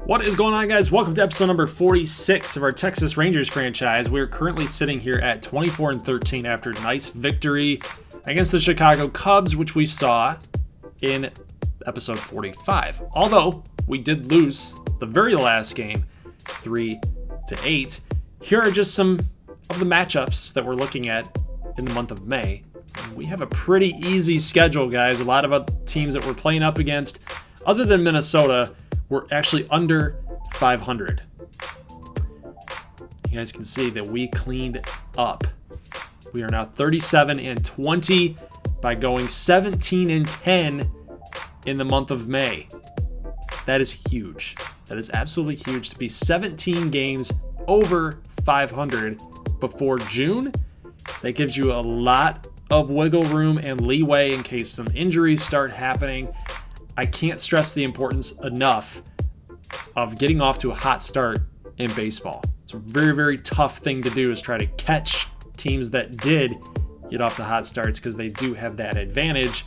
What is going on, guys? Welcome to episode number 46 of our Texas Rangers franchise. We're currently sitting here at 24-13 after a nice victory against the Chicago Cubs, which we saw in episode 45. Although we did lose the very last game, 3-8. Here are just some of the matchups that we're looking at in the month of May. We have a pretty easy schedule, guys. A lot of teams that we're playing up against, other than Minnesota, we're actually under 500. You guys can see that we cleaned up. We are now 37-20 by going 17-10 in the month of May. That is huge. That is absolutely huge to be 17 games over 500 before June. That gives you a lot of wiggle room and leeway in case some injuries start happening. I can't stress the importance enough of getting off to a hot start in baseball. It's a very, very tough thing to do, is try to catch teams that did get off the hot starts, because they do have that advantage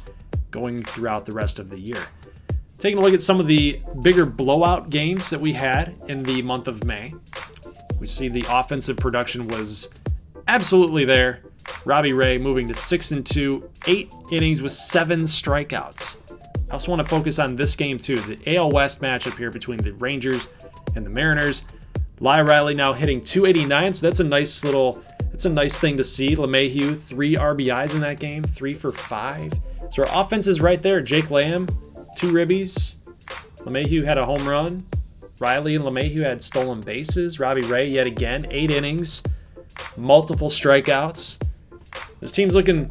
going throughout the rest of the year. Taking a look at some of the bigger blowout games that we had in the month of May. We see the offensive production was absolutely there. Robby Ray moving to 6-2, 8 innings with 7 strikeouts. I also want to focus on this game too, the AL West matchup here between the Rangers and the Mariners. Lowe Riley now hitting 289, so that's a nice thing to see. LeMahieu, 3 RBIs in that game, 3 for 5. So our offense is right there. Jake Lamb, 2 ribbies. LeMahieu had a home run. Riley and LeMahieu had stolen bases. Robbie Ray yet again, 8 innings, multiple strikeouts. This team's looking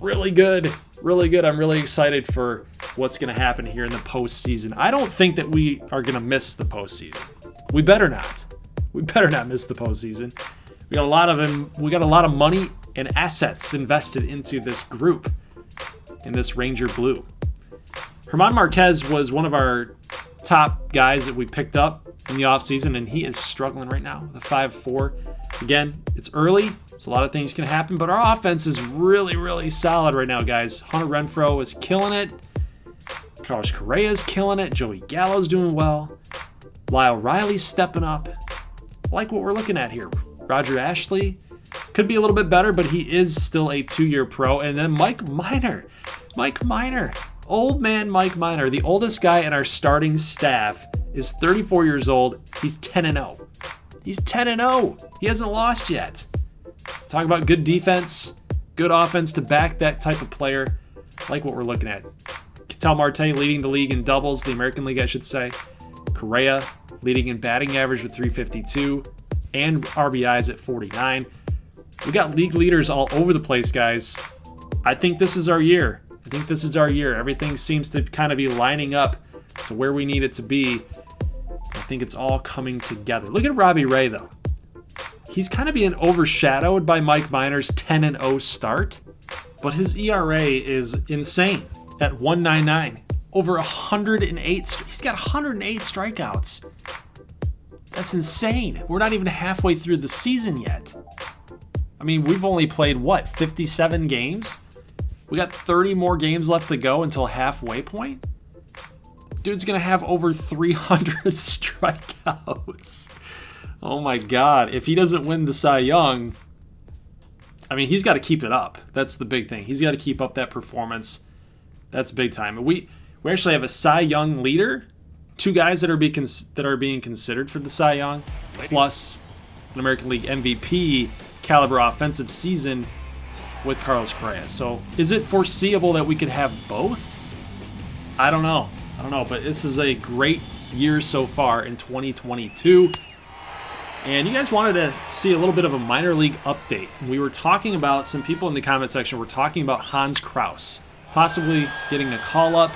really good, really good. I'm really excited for what's going to happen here in the postseason. I don't think that we are going to miss the postseason. We better not. We better not miss the postseason. We got a lot of money and assets invested into this group in this Ranger Blue. German Marquez was one of our top guys that we picked up in the offseason, and he is struggling right now with a 5.4. Again, it's early, so a lot of things can happen, but our offense is really, really solid right now, guys. Hunter Renfroe is killing it. Carlos Correa is killing it. Joey Gallo's doing well. Lyle Riley's stepping up. I like what we're looking at here. Roger Ashley could be a little bit better, but he is still a 2-year pro. And then Mike Minor. Old man Mike Minor, the oldest guy in our starting staff, is 34 years old. He's 10-0. He's 10-0. He hasn't lost yet. Let's talk about good defense, good offense to back that type of player. I like what we're looking at. Ketel Marte leading the league in doubles, the American League, I should say. Correa leading in batting average with 352 and RBIs at 49. We got league leaders all over the place, guys. I think this is our year. Everything seems to kind of be lining up to where we need it to be. I think it's all coming together. Look at Robby Ray, though. He's kind of being overshadowed by Mike Minor's 10-0 start, but his ERA is insane at 1.99. Over 108. He's got 108 strikeouts. That's insane. We're not even halfway through the season yet. I mean, we've only played, 57 games? We got 30 more games left to go until halfway point? Dude's going to have over 300 strikeouts. Oh my God. If he doesn't win the Cy Young, I mean, he's got to keep it up. That's the big thing. He's got to keep up that performance. That's big time. We actually have a Cy Young leader, 2 guys that are being considered for the Cy Young, plus an American League MVP caliber offensive season with Carlos Correa. So is it foreseeable that we could have both? I don't know, but this is a great year so far in 2022. And you guys wanted to see a little bit of a minor league update. We were talking about, some people in the comment section were talking about Hans Crouse possibly getting a call up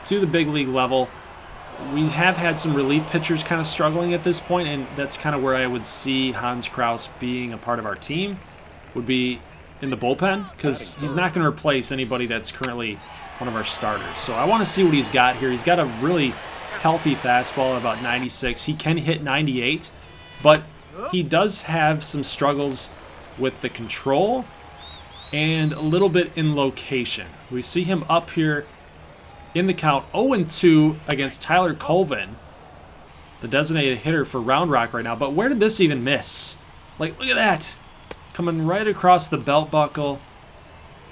to the big league level. We have had some relief pitchers kind of struggling at this point, and that's kind of where I would see Hans Crouse being a part of our team, would be in the bullpen, because he's not going to replace anybody that's currently one of our starters. So I want to see what he's got here. He's got a really healthy fastball at about 96. He can hit 98, but he does have some struggles with the control and a little bit in location. We see him up here in the count 0-2 against Tyler Colvin. the designated hitter for Round Rock right now. But where did this even miss? Like, look at that. Coming right across the belt buckle.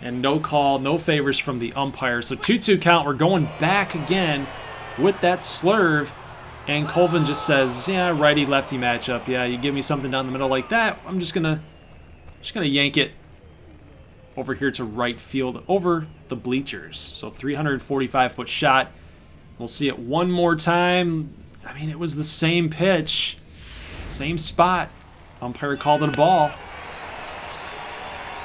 And no call, no favors from the umpire. So 2-2 count. We're going back again with that slurve. And Colvin just says, yeah, righty-lefty matchup. Yeah, you give me something down the middle like that, I'm just gonna yank it over here to right field, over the bleachers. So 345-foot shot. We'll see it one more time. I mean, it was the same pitch, same spot. Umpire called it a ball.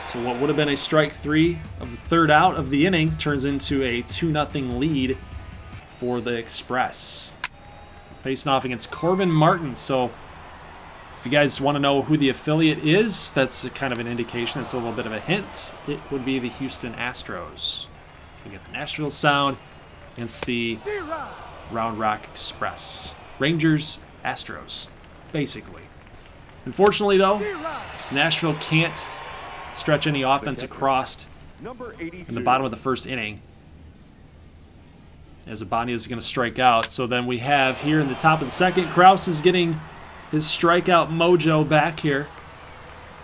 So what would have been a strike 3 of the third out of the inning turns into a 2-0 lead for the Express. Facing off against Corbin Martin. So if you guys want to know who the affiliate is, that's kind of an indication. That's a little bit of a hint. It would be the Houston Astros. We get the Nashville sound against the Round Rock Express. Rangers, Astros, basically. Unfortunately, though, Nashville can't stretch any offense across in the bottom of the first inning, as Abania is going to strike out. So then we have here in the top of the second, Crouse is getting his strikeout mojo back here.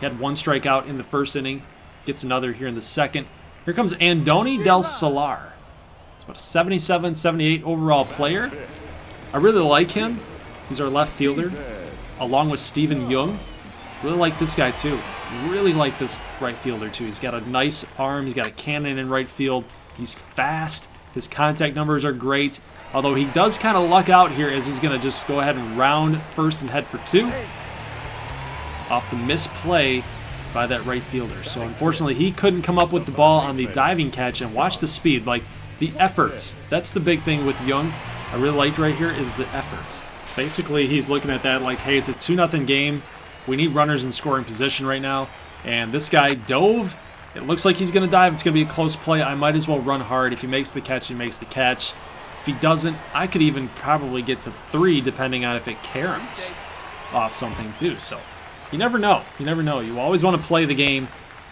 He had one strikeout in the first inning, gets another here in the second. Here comes Andoni Del Solar. He's about a 77, 78 overall player. I really like him. He's our left fielder, along with Steven Young. Really like this guy too. Really like this right fielder too. He's got a nice arm. He's got a cannon in right field. He's fast. His contact numbers are great, although he does kind of luck out here as he's going to just go ahead and round first and head for 2 off the misplay by that right fielder. So unfortunately, he couldn't come up with the ball on the diving catch, and watch the speed, like the effort. That's the big thing with Young. I really liked right here is the effort. Basically, he's looking at that like, hey, it's a 2-0 game. We need runners in scoring position right now, and this guy dove. It looks like he's going to dive. It's going to be a close play. I might as well run hard. If he makes the catch, he makes the catch. If he doesn't, I could even probably get to 3, depending on if it caroms off something too. So you never know. You never know. You always want to play the game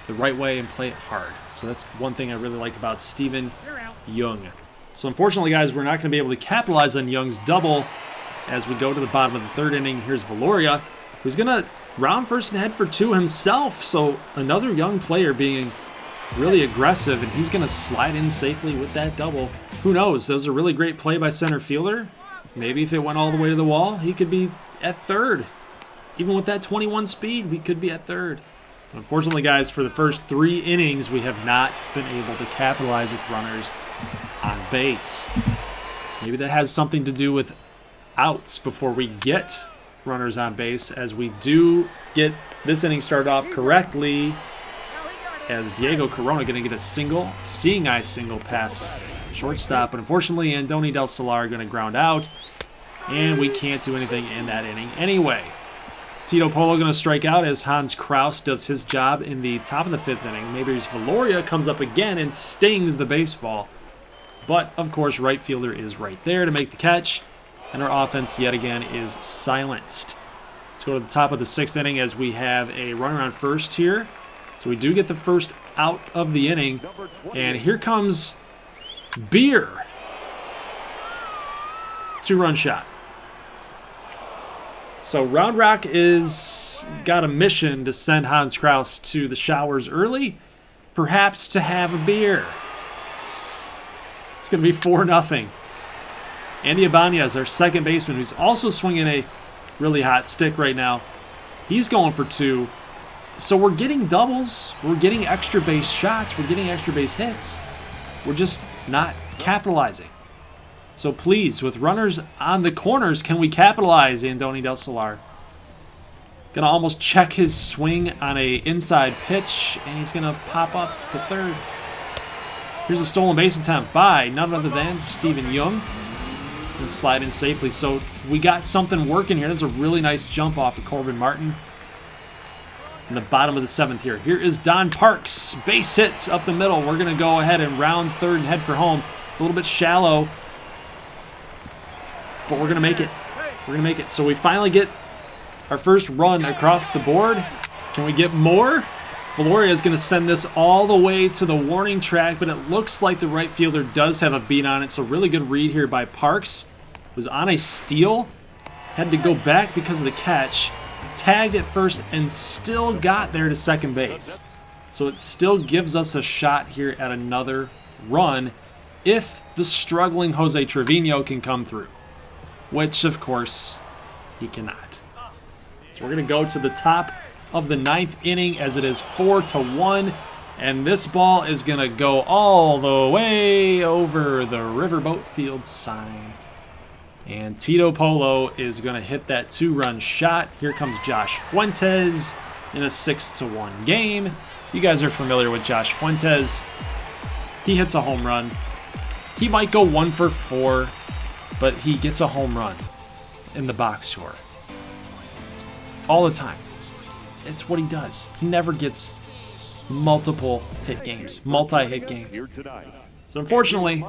the right way and play it hard. So that's one thing I really like about Steven Young. So unfortunately, guys, we're not going to be able to capitalize on Young's double as we go to the bottom of the third inning. Here's Valoria, who's going to round first and head for 2 himself. So another young player being really aggressive, and he's going to slide in safely with that double. Who knows? That was a really great play by center fielder. Maybe if it went all the way to the wall, he could be at third. Even with that 21 speed, we could be at third. But unfortunately, guys, for the first 3 innings, we have not been able to capitalize with runners on base. Maybe that has something to do with outs before we get runners on base, as we do get this inning started off correctly, as Diego Corona going to get a single, seeing eye single past shortstop, but unfortunately Andoni Del Solar going to ground out, and we can't do anything in that inning anyway. Tito Polo going to strike out as Hans Crouse does his job in the top of the 5th inning. Maybe Valoria comes up again and stings the baseball, but of course right fielder is right there to make the catch. And our offense, yet again, is silenced. Let's go to the top of the 6th inning as we have a run around first here. So we do get the first out of the inning. And here comes Beer. 2-run shot. So Round Rock is got a mission to send Hans Crouse to the showers early, perhaps to have a beer. It's going to be 4-0. Andy Ibanez, our second baseman, who's also swinging a really hot stick right now. He's going for 2. So we're getting doubles. We're getting extra base shots. We're getting extra base hits. We're just not capitalizing. So please, with runners on the corners, can we capitalize, Andoni Del Solar? Gonna almost check his swing on a inside pitch, and he's gonna pop up to third. Here's a stolen base attempt by none other than Steven Young. And slide in safely. So we got something working here. There's a really nice jump off of Corbin Martin in the bottom of the 7th here. Here is Don Parks. Base hits up the middle. We're going to go ahead and round third and head for home. It's a little bit shallow, but we're going to make it. We're going to make it. So we finally get our first run across the board. Can we get more? Valoria is going to send this all the way to the warning track, but it looks like the right fielder does have a beat on it, so really good read here by Parks. Was on a steal, had to go back because of the catch, tagged at first, and still got there to second base. So it still gives us a shot here at another run if the struggling Jose Trevino can come through, which, of course, he cannot. So we're going to go to the top of the 9th inning as it is 4-1, and this ball is going to go all the way over the Riverboat Field sign. And Tito Polo is going to hit that 2-run shot. Here comes Josh Fuentes in a 6-1 game. You guys are familiar with Josh Fuentes. He hits a home run. He might go 1 for 4, but he gets a home run in the box score. All the time. It's what he does. He never gets multi-hit games. So unfortunately,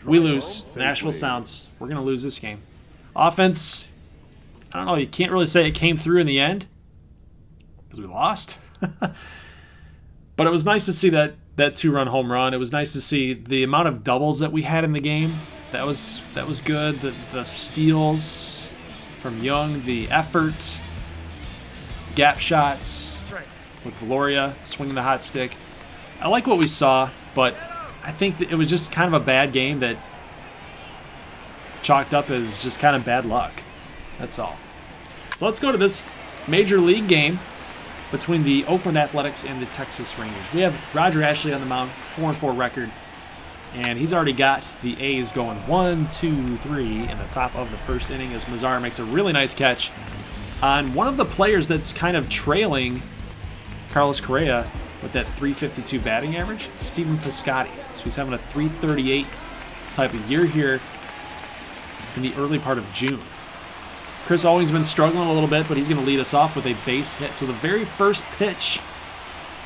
we lose. Nashville Sounds. We're going to lose this game. Offense, I don't know. You can't really say it came through in the end because we lost. But it was nice to see that 2-run home run. It was nice to see the amount of doubles that we had in the game. That was good. The steals from Young, the effort, gap shots with Valoria swinging the hot stick. I like what we saw, but I think that it was just kind of a bad game that chalked up as just kind of bad luck. That's all. So let's go to this major league game between the Oakland Athletics and the Texas Rangers. We have Roger Ashley on the mound, 4-4 record, and he's already got the A's going 1, 2, 3 in the top of the first inning as Mazar makes a really nice catch on one of the players that's kind of trailing Carlos Correa with that .352 batting average, Stephen Piscotty. So he's having a .338 type of year here in the early part of June. Chris always been struggling a little bit, but he's going to lead us off with a base hit. So the very first pitch,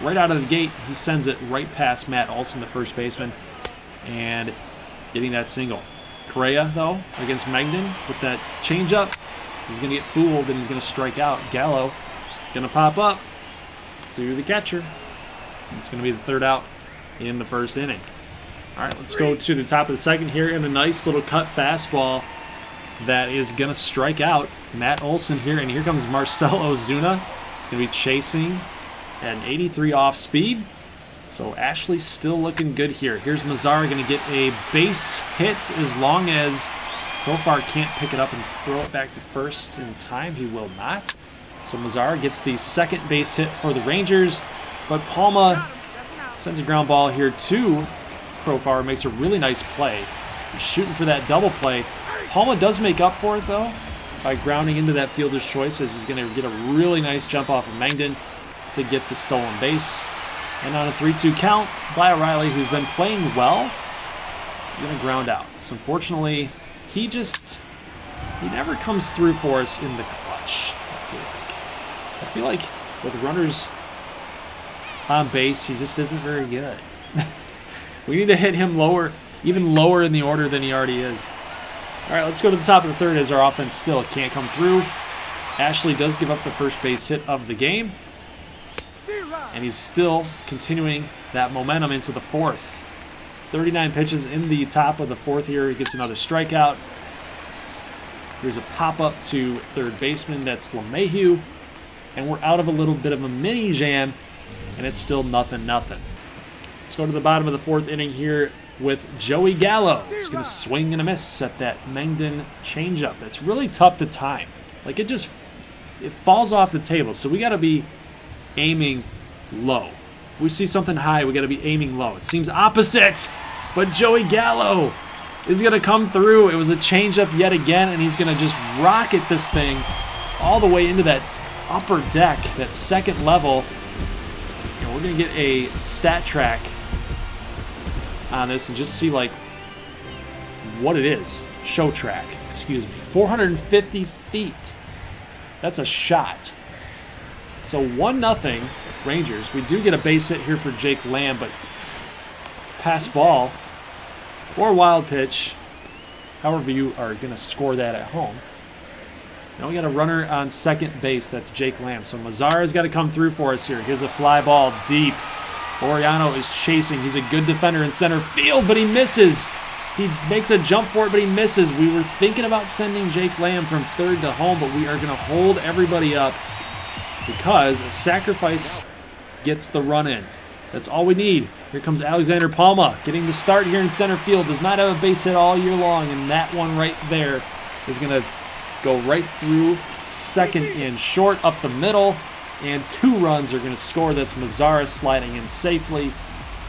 right out of the gate, he sends it right past Matt Olson, the first baseman, and getting that single. Correa, though, against Megden with that changeup, he's going to get fooled and he's going to strike out. Gallo going to pop up to the catcher. It's going to be the third out in the first inning. All right, let's go to the top of the second here, and a nice little cut fastball that is going to strike out Matt Olson here. And here comes Marcell Ozuna. Going to be chasing at an 83 off speed. So Ashley's still looking good here. Here's Mazar going to get a base hit as long as Profar can't pick it up and throw it back to first in time. He will not. So Mazar gets the second base hit for the Rangers. But Palma sends a ground ball here to Profar. Makes a really nice play. He's shooting for that double play. Palma does make up for it, though, by grounding into that fielder's choice, as he's going to get a really nice jump off of Megden to get the stolen base. And on a 3-2 count, by O'Reilly, who's been playing well, going to ground out. So unfortunately, he never comes through for us in the clutch, I feel like with runners on base, he just isn't very good. We need to hit him lower, even lower in the order than he already is. All right, let's go to the top of the third as our offense still can't come through. Ashley does give up the first base hit of the game, and he's still continuing that momentum into the fourth. 39 pitches in the top of the fourth here. He gets another strikeout. Here's a pop-up to third baseman. That's LeMahieu. And we're out of a little bit of a mini jam, and it's still 0-0. Let's go to the bottom of the fourth inning here with Joey Gallo. He's going to swing and a miss at that Megden changeup. That's really tough to time. Like, it falls off the table. So we got to be aiming low. If we see something high, we got to be aiming low. It seems opposite, but Joey Gallo is going to come through. It was a changeup yet again, and he's going to just rocket this thing all the way into that upper deck, that second level. And we're going to get a stat track on this and just see like what it is. Show track, excuse me. 450 feet. That's a shot. So 1-0 Rangers. We do get a base hit here for Jake Lamb, but pass ball or wild pitch, however you are going to score that at home. Now we got a runner on second base. That's Jake Lamb. So Mazara's got to come through for us here. Here's a fly ball deep. Oriano is chasing. He's a good defender in center field, but he misses. He makes a jump for it, but he misses. We were thinking about sending Jake Lamb from third to home, but we are going to hold everybody up because a sacrifice gets the run in. That's all we need. Here comes Alexander Palma getting the start here in center field. Does not have a base hit all year long, and that one right there is going to go right through second and short up the middle, and 2 runs are going to score. That's Mazzara sliding in safely.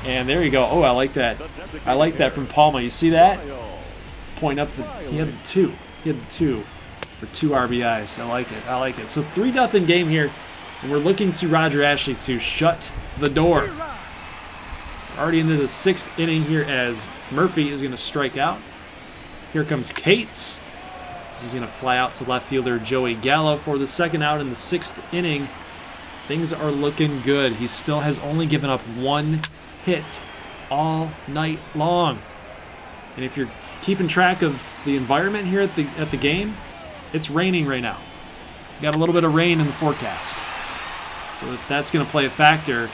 And there you go. Oh, I like that. I like that from Palma. You see that? Point up he had the 2. He had the 2 for 2 RBIs. I like it. I like it. So 3-0 game here, and we're looking to Roger Ashley to shut the door. Already into the 6th inning here as Murphy is going to strike out. Here comes Cates. He's going to fly out to left fielder Joey Gallo for the 2nd out in the 6th inning. Things are looking good. He still has only given up 1 hit all night long. And if you're keeping track of the environment here at the game, it's raining right now. Got a little bit of rain in the forecast. So if that's going to play a factor,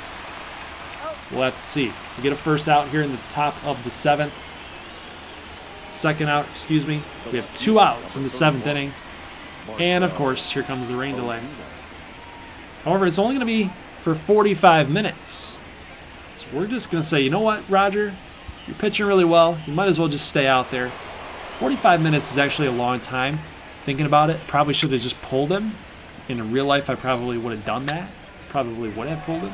we'll have to see. We get a first out here in the top of the 7th. 2nd out, excuse me. We have 2 outs in the 7th inning. And of course, here comes the rain delay. However, it's only going to be for 45 minutes. So we're just going to say, you know what, Roger? You're pitching really well. You might as well just stay out there. 45 minutes is actually a long time. Thinking about it, probably should have just pulled him. In real life, I probably would have done that. Probably would have pulled him.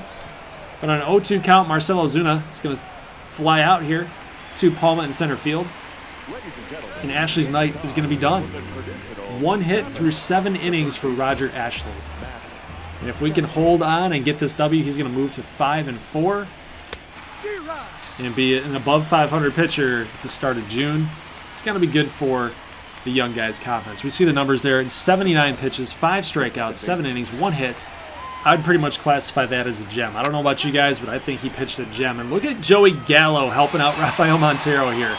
But on an 0-2 count, Marcelo Ozuna is going to fly out here to Palma in center field. And Ashley's night is going to be done. 1 hit through 7 innings for Roger Ashley. And if we can hold on and get this W, he's going to move to 5-4. And be an above 500 pitcher at the start of June. It's going to be good for the young guy's confidence. We see the numbers there. 79 pitches, 5 strikeouts, 7 innings, 1 hit. I'd pretty much classify that as a gem. I don't know about you guys, but I think he pitched a gem. And look at Joey Gallo helping out Rafael Montero here.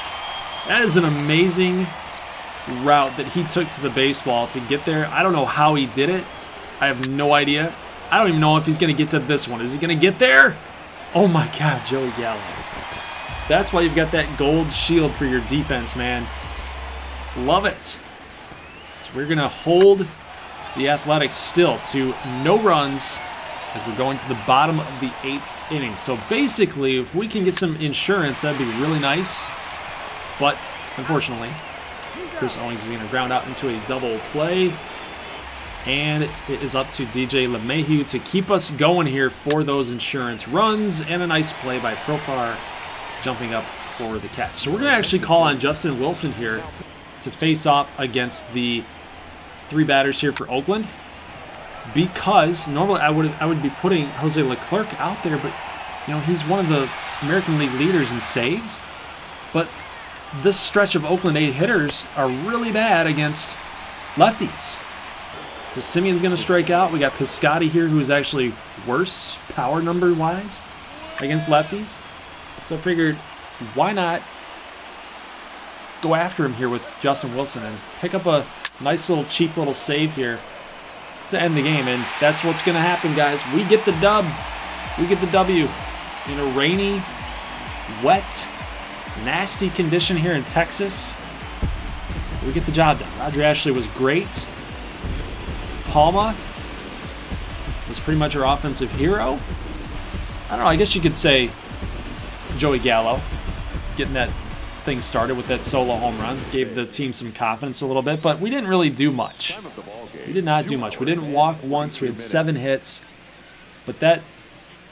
That is an amazing route that he took to the baseball to get there. I don't know how he did it. I have no idea. I don't even know if he's going to get to this one. Is he going to get there? Oh my God, Joey Gallo. That's why you've got that gold shield for your defense, man. Love it. So we're going to hold the Athletics still to no runs as we're going to the bottom of the 8th inning. So basically, if we can get some insurance, that'd be really nice. But unfortunately, Chris Owings is going to ground out into a double play. And it is up to DJ LeMahieu to keep us going here for those insurance runs. And a nice play by Profar jumping up for the catch. So we're going to actually call on Justin Wilson here to face off against the 3 batters here for Oakland. Because normally I would be putting Jose Leclerc out there, but you know, he's one of the American League leaders in saves. But this stretch of Oakland A hitters are really bad against lefties. So Simeon's going to strike out. We got Piscotty here, who is actually worse power number-wise against lefties. So I figured, why not go after him here with Justin Wilson and pick up a nice little cheap little save here to end the game. And that's what's going to happen, guys. We get the dub. We get the W in a rainy, wet, nasty condition here in Texas. We get the job done. Roger Ashley was great. Palma was pretty much our offensive hero. I don't know, I guess you could say Joey Gallo getting that thing started with that solo home run gave the team some confidence a little bit, but we didn't really do much. We did not do much. We didn't walk once. We had 7 hits, but that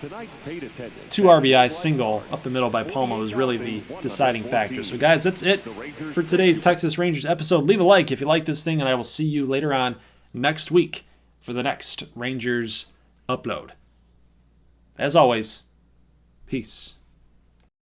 2 RBI single up the middle by Palma was really the deciding factor. So guys, that's it for today's Texas Rangers episode. Leave a like if you like this thing, and I will see you later on next week for the next Rangers upload. As always, peace.